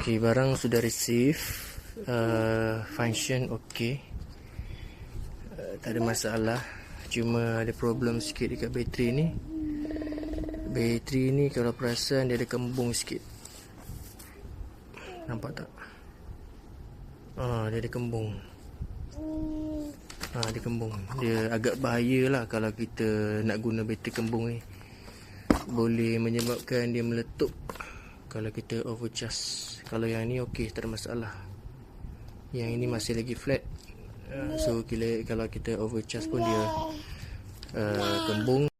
Okay, barang sudah receive, function okay, tak ada masalah. Cuma ada problem sikit dekat bateri ni. Bateri ni kalau perasan dia ada kembung sikit. Nampak tak? Dia ada kembung. Dia kembung. Dia agak bahaya lah kalau kita nak guna bateri kembung ni. Boleh menyebabkan dia meletup kalau kita overcharge. Kalau yang ni okey, tak ada masalah. Yang ini masih lagi flat. So kalau kita overcharge pun dia kembung.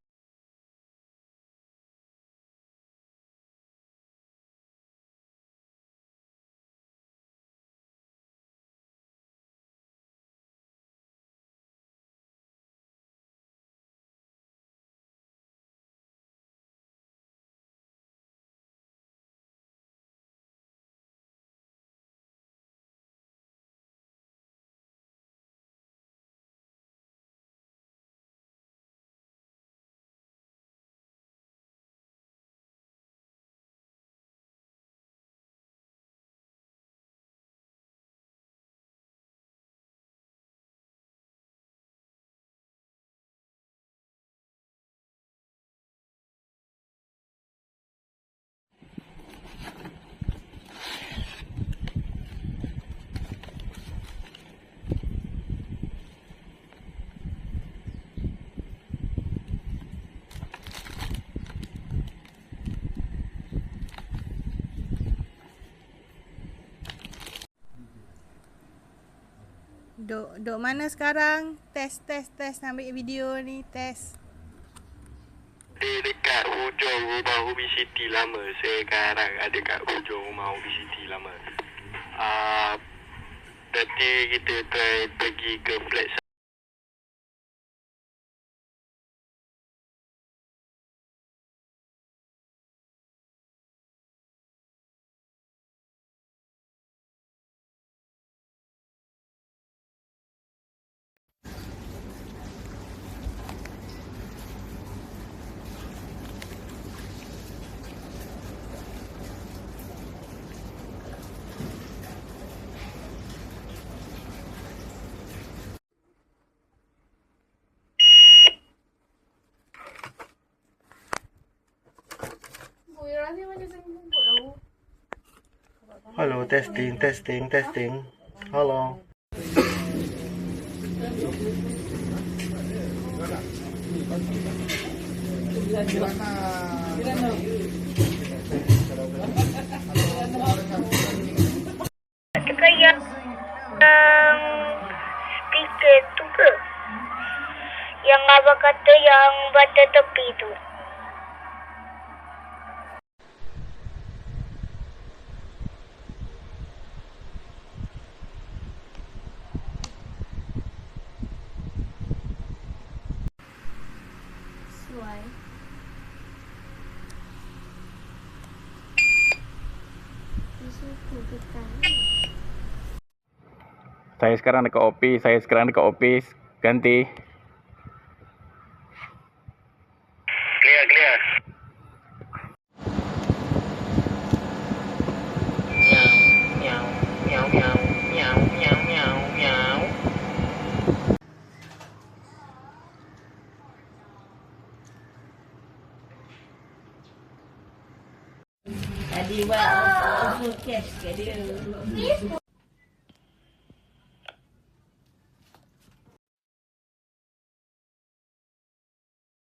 Dok mana sekarang? Test nak ambil video ni, test. Dekat hujung rumah Ubi City lama. Sekarang ada kat hujung rumah Ubi City lama. Nanti kita try pergi ke flat. Hello, testing. Hello. Adakah yang speaker tu ke? Yang abang kata yang batas tepi tu. Saya sekarang dekat office. Ganti. Clear. Tadi buat overcast ke dia.